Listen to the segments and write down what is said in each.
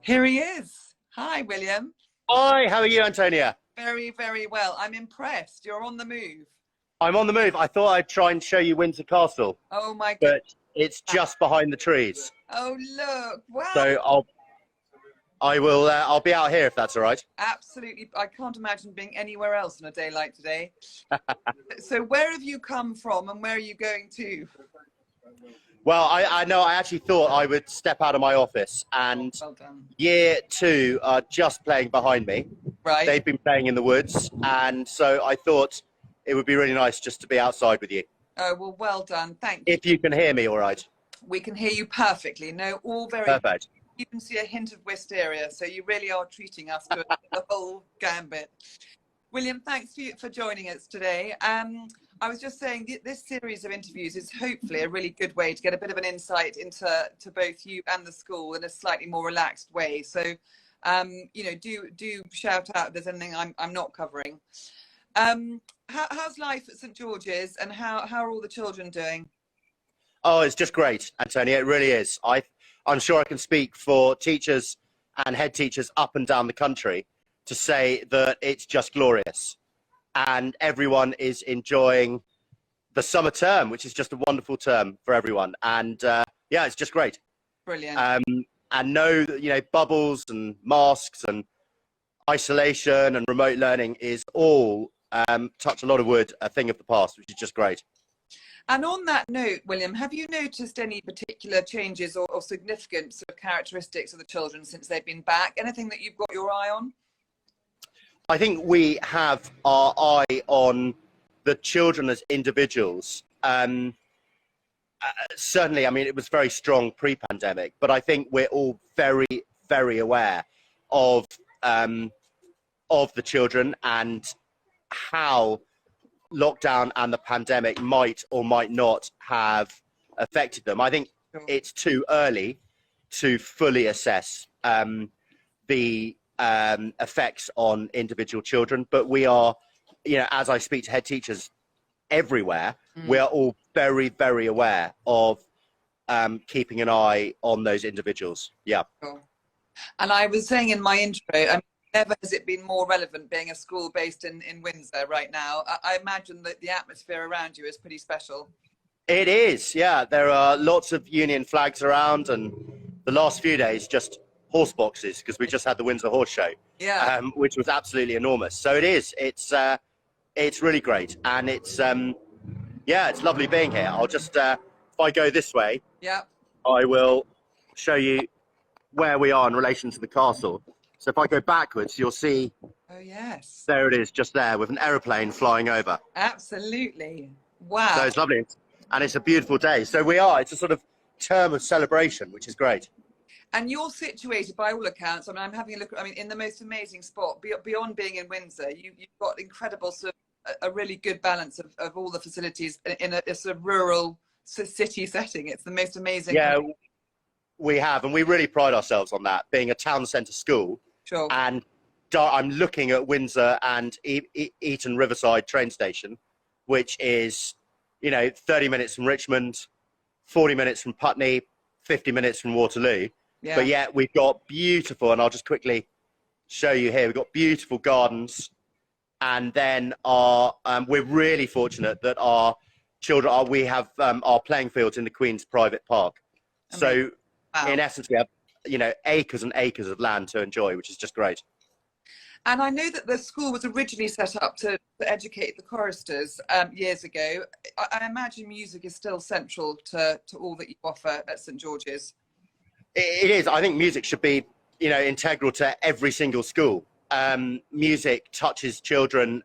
Here he is. Hi, William. Hi, how are you, Antonia? Very, very well. I'm impressed. You're on the move. I'm on the move. I thought I'd try and show you Windsor Castle, Oh my but goodness. it's just behind the trees. Oh look. Wow. So I'll be out here if that's all right. Absolutely. I can't imagine being anywhere else on a day like today. So where have you come from and where are you going to? Well, I know I actually thought I would step out of my office, and Well done. year two are just playing behind me. Right. They've been playing in the woods, and so I thought it would be really nice just to be outside with you. Oh, well done. Thank you. If you can hear me all right. We can hear you perfectly. No, all very Perfect. You can see a hint of wisteria, so you really are treating us to the whole gambit. William, thanks for joining us today. I was just saying this series of interviews is hopefully a really good way to get a bit of an insight into both you and the school in a slightly more relaxed way. So, you know, do shout out if there's anything I'm not covering. How's life at St George's, and how are all the children doing? Oh, it's just great, Antonia. It really is. I'm sure I can speak for teachers and head teachers up and down the country to say that it's just glorious. And everyone is enjoying the summer term, which is just a wonderful term for everyone. And yeah, it's just great. Brilliant. And know that, you know, bubbles and masks and isolation and remote learning is all, touch a lot of wood, a thing of the past, which is just great. And on that note, William, have you noticed any particular changes or significant sort of characteristics of the children since they've been back? Anything that you've got your eye on? I think we have our eye on the children as individuals. Certainly, I mean, it was very strong pre-pandemic, but I think we're all very, very aware of the children and how lockdown and the pandemic might or might not have affected them. I think it's too early to fully assess the effects on individual children, but we are, you know, as I speak to head teachers everywhere, we are all very, very aware of keeping an eye on those individuals. Yeah. Sure. And I was saying in my intro, I mean, never has it been more relevant being a school based in Windsor right now. I imagine that the atmosphere around you is pretty special. It is, yeah. There are lots of Union flags around, and the last few days just horse boxes, because we just had the Windsor Horse Show, yeah, which was absolutely enormous. So it is. It's really great, and it's yeah, it's lovely being here. I'll just if I go this way, yeah, I will show you where we are in relation to the castle. So if I go backwards, you'll see. Oh yes. There it is, just there, with an aeroplane flying over. Absolutely. Wow. So it's lovely, and it's a beautiful day. So we are. It's a sort of term of celebration, which is great. And you're situated, by all accounts, I mean, I'm having a look, I mean, in the most amazing spot, beyond being in Windsor, you've got incredible sort of a really good balance of all the facilities in a sort of rural city setting. It's the most amazing. Yeah, we have, and we really pride ourselves on that, being a town centre school. Sure. And I'm looking at Windsor and Eton Riverside train station, which is, you know, 30 minutes from Richmond, 40 minutes from Putney, 50 minutes from Waterloo. Yeah. But yet we've got beautiful, and I'll just quickly show you here, we've got beautiful gardens. And then we're really fortunate that our children we have our playing fields in the Queen's private park. So wow. In essence, we have, you know, acres and acres of land to enjoy, which is just great. And I know that the school was originally set up to educate the choristers years ago. I imagine music is still central to all that you offer at St George's. It is. I think music should be, you know, integral to every single school. Music touches children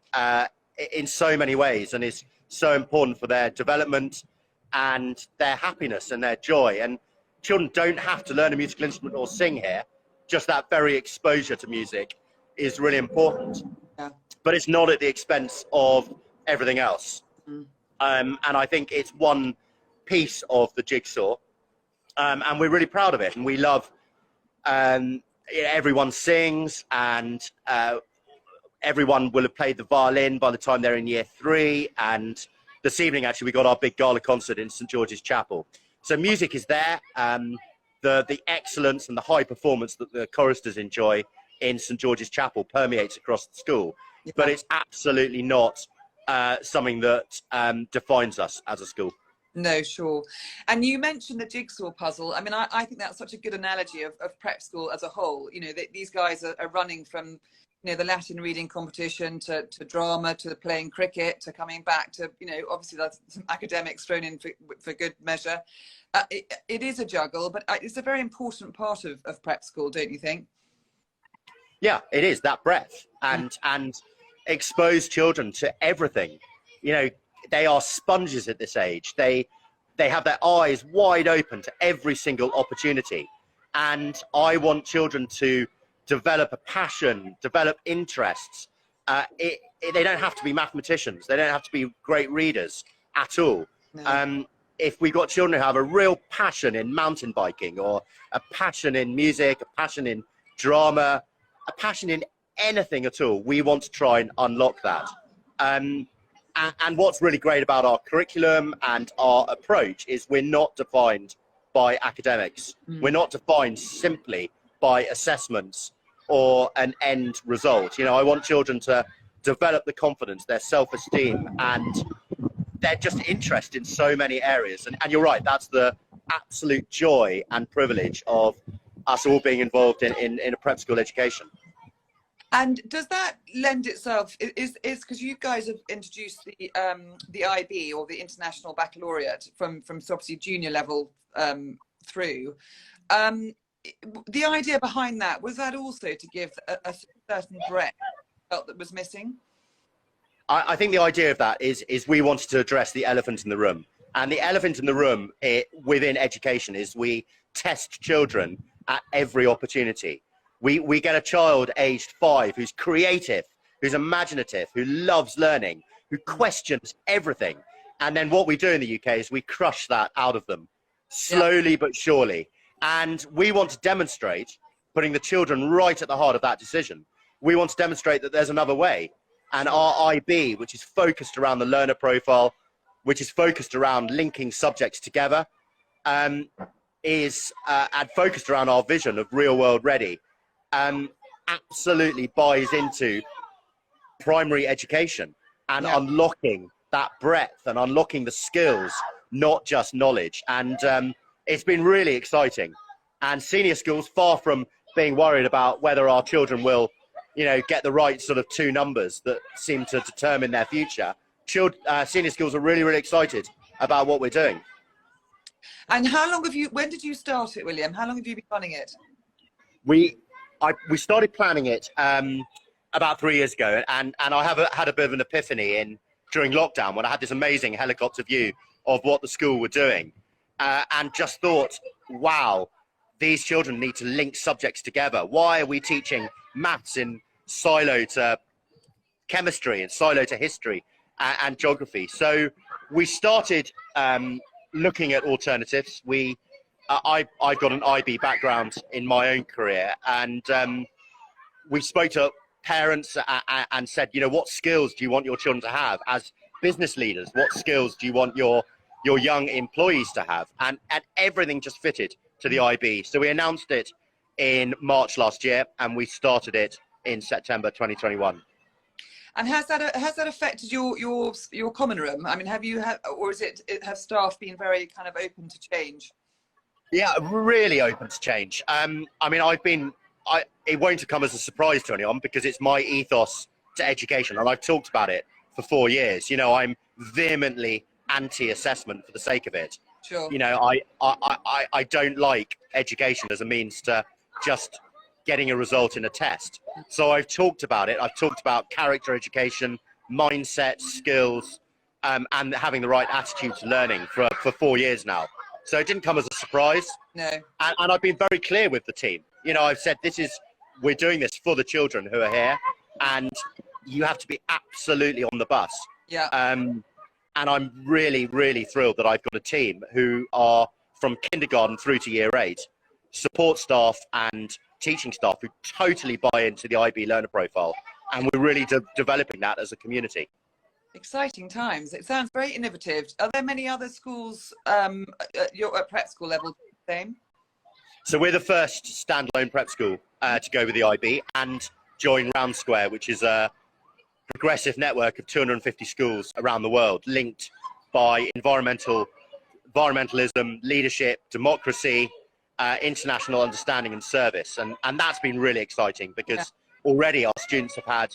in so many ways and is so important for their development and their happiness and their joy. And children don't have to learn a musical instrument or sing here. Just that very exposure to music is really important. Yeah. But it's not at the expense of everything else. And I think it's one piece of the jigsaw. And we're really proud of it. And we love everyone sings, and everyone will have played the violin by the time they're in year 3. And this evening, actually, we got our big gala concert in St George's Chapel. So music is there. the excellence and the high performance that the choristers enjoy in St George's Chapel permeates across the school. Yeah. But it's absolutely not something that defines us as a school. No, sure. And you mentioned the jigsaw puzzle. I mean, I think that's such a good analogy of prep school as a whole. You know, these guys are running from, you know, the Latin reading competition to drama, to playing cricket, to coming back to, you know, obviously that's some academics thrown in for good measure. It is a juggle, but it's a very important part of prep school, don't you think? Yeah, it is, that breadth, and expose children to everything. You know, they are sponges at this age. They have their eyes wide open to every single opportunity. And I want children to develop a passion, develop interests. They don't have to be mathematicians. They don't have to be great readers at all. No. If we've got children who have a real passion in mountain biking, or a passion in music, a passion in drama, a passion in anything at all, we want to try and unlock that. And what's really great about our curriculum and our approach is we're not defined by academics. We're not defined simply by assessments or an end result. You know, I want children to develop the confidence, their self-esteem, and they're just interested in so many areas. And you're right, that's the absolute joy and privilege of us all being involved in a prep school education. And does that lend itself, is because you guys have introduced the IB, or the International Baccalaureate, from obviously junior level through. The idea behind that, was that also to give a certain breadth felt that was missing? I think the idea of that is we wanted to address the elephant in the room. And the elephant in the room within education is we test children at every opportunity. We get a child aged 5 who's creative, who's imaginative, who loves learning, who questions everything. And then what we do in the UK is we crush that out of them, slowly but surely. And we want to demonstrate, putting the children right at the heart of that decision, we want to demonstrate that there's another way. And our IB, which is focused around the learner profile, which is focused around linking subjects together, is and focused around our vision of real world ready, absolutely buys into primary education and unlocking that breadth and unlocking the skills, not just knowledge. And it's been really exciting. And senior schools, far from being worried about whether our children will, you know, get the right sort of 2 numbers that seem to determine their future, senior schools are really, really excited about what we're doing. And how long have you, when did you start it, William? How long have you been running it? We started planning it about 3 years ago, and I had a bit of an epiphany during lockdown, when I had this amazing helicopter view of what the school were doing, and just thought, wow, these children need to link subjects together. Why are we teaching maths in silo to chemistry and silo to history and geography? So we started looking at alternatives. I've got an IB background in my own career, and we spoke to parents and said, you know, what skills do you want your children to have as business leaders? What skills do you want your young employees to have? And everything just fitted to the IB. So we announced it in March last year, and we started it in September 2021. And has that affected your common room? I mean, or have staff been very kind of open to change? Yeah, really open to change. I mean, it won't have come as a surprise to anyone, because it's my ethos to education, and I've talked about it for 4 years. You know, I'm vehemently anti-assessment for the sake of it. Sure. You know, I don't like education as a means to just getting a result in a test. So I've talked about it. I've talked about character education, mindset, skills, and having the right attitude to learning for 4 years now. So it didn't come as a surprise. No. And I've been very clear with the team. You know, I've said, we're doing this for the children who are here, and you have to be absolutely on the bus. Yeah. And I'm really, really thrilled that I've got a team who are from kindergarten through to year 8, support staff and teaching staff who totally buy into the IB learner profile. And we're really developing that as a community. Exciting times. It sounds very innovative. Are there many other schools at prep school level the same? So we're the first standalone prep school to go with the IB and join Round Square, which is a progressive network of 250 schools around the world, linked by environmentalism, leadership, democracy, international understanding and service. And that's been really exciting because already our students have had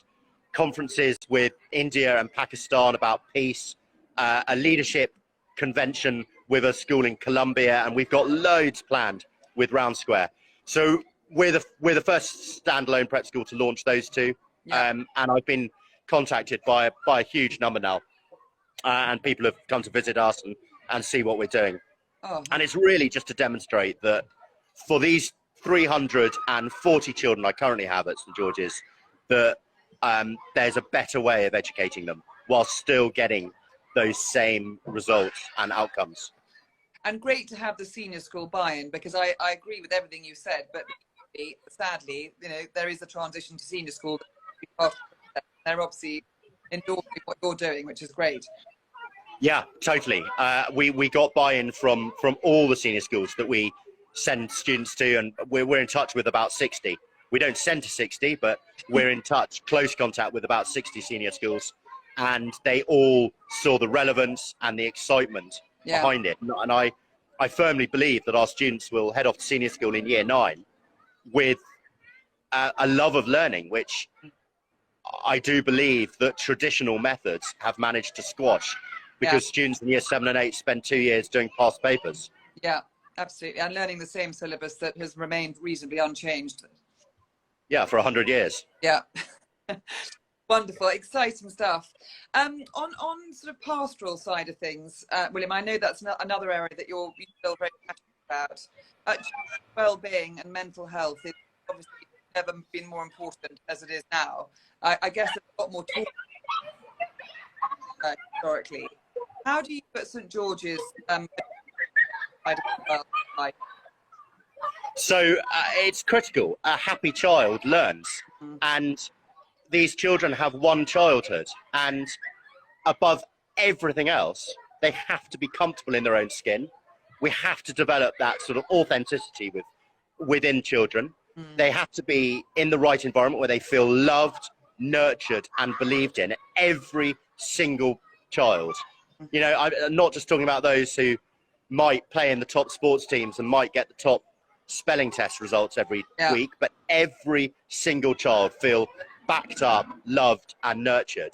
conferences with India and Pakistan about peace, a leadership convention with a school in Colombia, and we've got loads planned with Round Square. So we're the first standalone prep school to launch those two. And I've been contacted by a huge number now, and people have come to visit us and see what we're doing. And it's really just to demonstrate that for these 340 children I currently have at St George's, that there's a better way of educating them while still getting those same results and outcomes. And great to have the senior school buy-in, because I agree with everything you said, but sadly, you know, there is a transition to senior school. They're obviously endorsing what you're doing, which is great. Yeah, totally. We got buy-in from all the senior schools that we send students to, and we're in touch with about 60. We don't send to 60, but we're in touch, close contact with about 60 senior schools, and they all saw the relevance and the excitement behind it. And I firmly believe that our students will head off to senior school in year 9 with a love of learning, which I do believe that traditional methods have managed to squash, because students in year 7 and 8 spend 2 years doing past papers. Yeah, absolutely. And learning the same syllabus that has remained reasonably unchanged. Yeah, for 100 years. Yeah. Wonderful, exciting stuff. On sort of pastoral side of things, William, I know that's another area that you feel very passionate about. Well-being and mental health is obviously never been more important as it is now. I guess there's a lot more talk historically. How do you put St George's So it's critical. A happy child learns, and these children have one childhood, and above everything else, they have to be comfortable in their own skin. We have to develop that sort of authenticity within children. They have to be in the right environment where they feel loved, nurtured and believed in. Every single child. You know, I'm not just talking about those who might play in the top sports teams and might get the top spelling test results every week, but every single child feel backed up, loved and nurtured.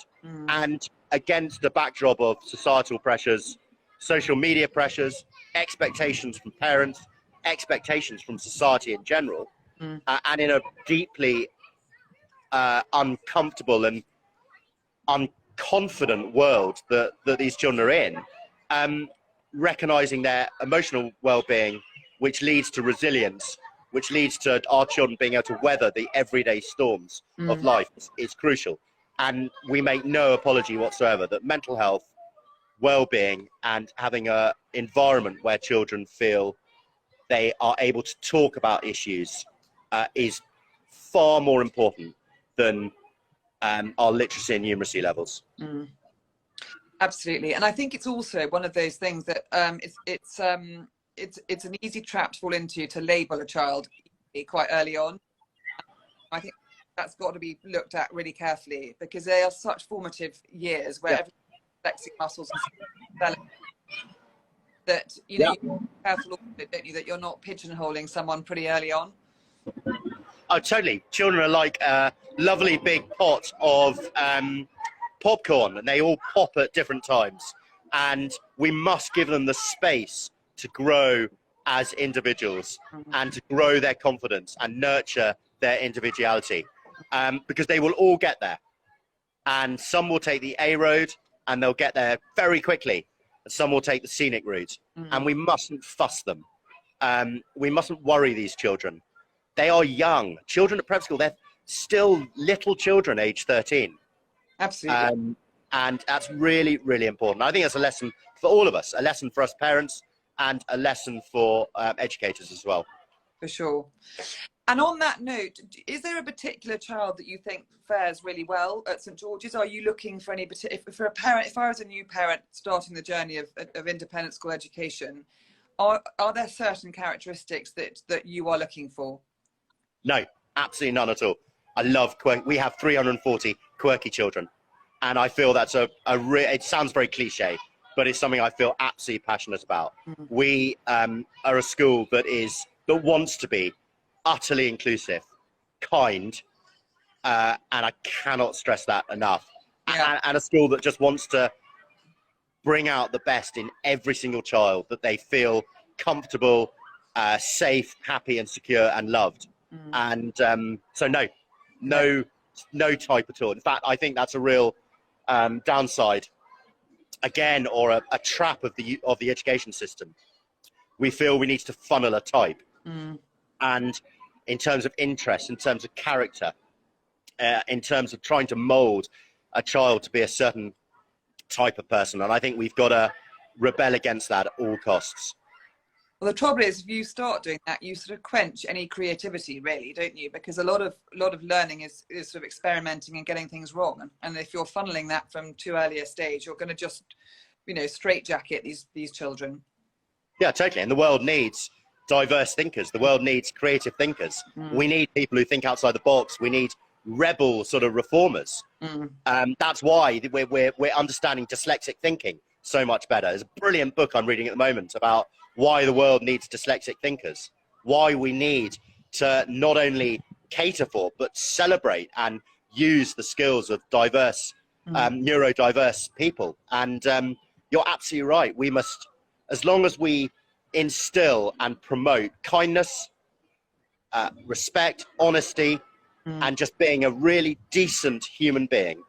And against the backdrop of societal pressures, social media pressures, expectations from parents, expectations from society in general, and in a deeply uncomfortable and unconfident world that these children are in, recognizing their emotional well-being, which leads to resilience, which leads to our children being able to weather the everyday storms of life, is crucial. And we make no apology whatsoever that mental health, well-being and having an environment where children feel they are able to talk about issues is far more important than our literacy and numeracy levels. Absolutely. And I think it's also one of those things that it's an easy trap to fall into, to label a child quite early on. I think that's got to be looked at really carefully, because they are such formative years where everyone's flexing muscles and that, you know, you're careful, don't you, that you're not pigeonholing someone pretty early on. Oh, totally. Children are like a lovely big pot of popcorn, and they all pop at different times. And we must give them the space to grow as individuals and to grow their confidence and nurture their individuality, because they will all get there. And some will take the A road and they'll get there very quickly. And some will take the scenic route. And we mustn't fuss them. We mustn't worry these children. They are young. Children at prep school, they're still little children, age 13. Absolutely. And that's really, really important. I think that's a lesson for all of us, a lesson for us parents and a lesson for educators as well. For sure. And on that note, is there a particular child that you think fares really well at St George's? Are you looking for any particular, for a parent, if I was a new parent starting the journey of independent school education, are there certain characteristics that you are looking for? No, absolutely none at all. I love we have 340 quirky children, and I feel that's it sounds very cliche, but it's something I feel absolutely passionate about. Mm. We are a school that wants to be utterly inclusive, kind, and I cannot stress that enough. Yeah. And a school that just wants to bring out the best in every single child, that they feel comfortable, safe, happy, and secure, and loved. Mm. And so no type at all. In fact, I think that's a real downside, again, or a trap of the education system. We feel we need to funnel a type, and in terms of interest, in terms of character, in terms of trying to mould a child to be a certain type of person. And I think we've got to rebel against that at all costs. Well, the trouble is, if you start doing that, you sort of quench any creativity, really, don't you? Because a lot of learning is sort of experimenting and getting things wrong. And if you're funneling that from too early a stage, you're going to just, straitjacket these children. Yeah, totally. And the world needs diverse thinkers. The world needs creative thinkers. We need people who think outside the box. We need rebel sort of reformers. That's why we're understanding dyslexic thinking so much better. There's a brilliant book I'm reading at the moment about why the world needs dyslexic thinkers, why we need to not only cater for, but celebrate and use the skills of diverse, neurodiverse people. And you're absolutely right. We must, as long as we instill and promote kindness, respect, honesty, and just being a really decent human being,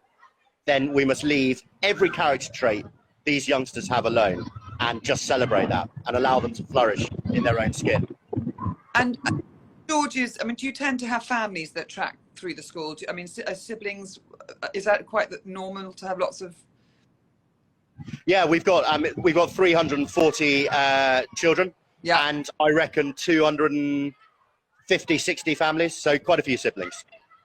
then we must leave every character trait these youngsters have alone and just celebrate that and allow them to flourish in their own skin. And George's, do you tend to have families that track through the school? Siblings, is that quite normal to have lots of? Yeah, we've got 340 children, and I reckon 250, 60 families, so quite a few siblings.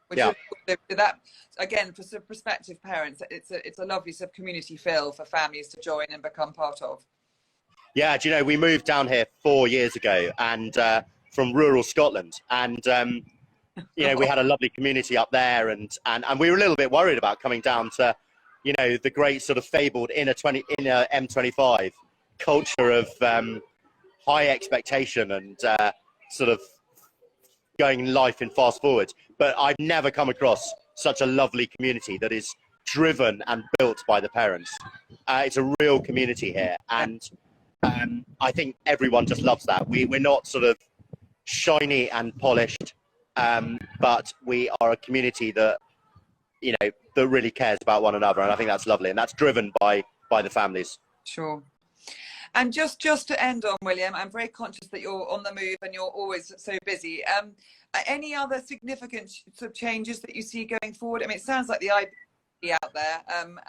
That, again, for sort of prospective parents, it's a lovely sort of community feel for families to join and become part of. Yeah, do you know, we moved down here 4 years ago, and from rural Scotland, and we had a lovely community up there, and we were a little bit worried about coming down to, the great sort of fabled inner M25 culture of high expectation and sort of going life in fast forward. But I've never come across such a lovely community that is driven and built by the parents. It's a real community here, and I think everyone just loves that. We're not sort of shiny and polished, but we are a community that that really cares about one another, and I think that's lovely, and that's driven by the families. Sure. And just to end on, William, I'm very conscious that you're on the move and you're always so busy. Any other significant sort of changes that you see going forward? It sounds like the IB out there, and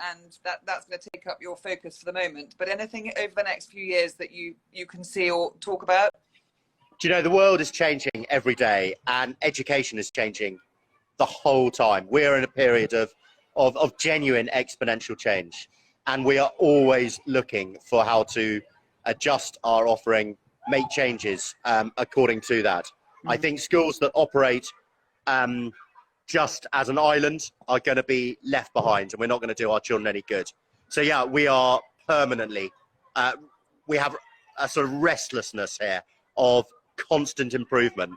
that's going to take up your focus for the moment. But anything over the next few years that you can see or talk about? Do you know, the world is changing every day, and education is changing the whole time. We're in a period of genuine exponential change, and we are always looking for how to adjust our offering, make changes according to that. I think schools that operate just as an island are going to be left behind, and we're not going to do our children any good. So yeah, we are permanently, we have a sort of restlessness here of constant improvement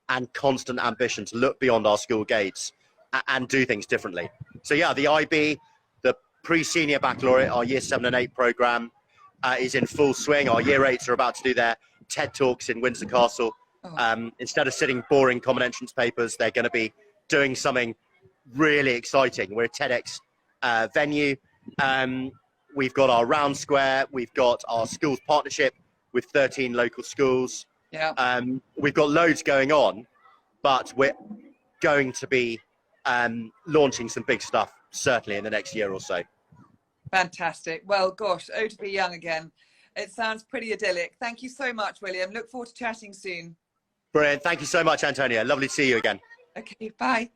and constant ambition to look beyond our school gates and do things differently. So yeah, the IB, the pre-senior baccalaureate, our year 7 and 8 program is in full swing. Our year 8s are about to do their TED Talks in Windsor Castle. Instead of sitting boring common entrance papers, they're going to be doing something really exciting. We're a TEDx venue. We've got our round square. We've got our schools partnership with 13 local schools. Yeah. We've got loads going on, but we're going to be launching some big stuff, certainly in the next year or so. Fantastic. Well, gosh, oh, to be young again. It sounds pretty idyllic. Thank you so much, William. Look forward to chatting soon. Brilliant. Thank you so much, Antonia. Lovely to see you again. Okay, bye.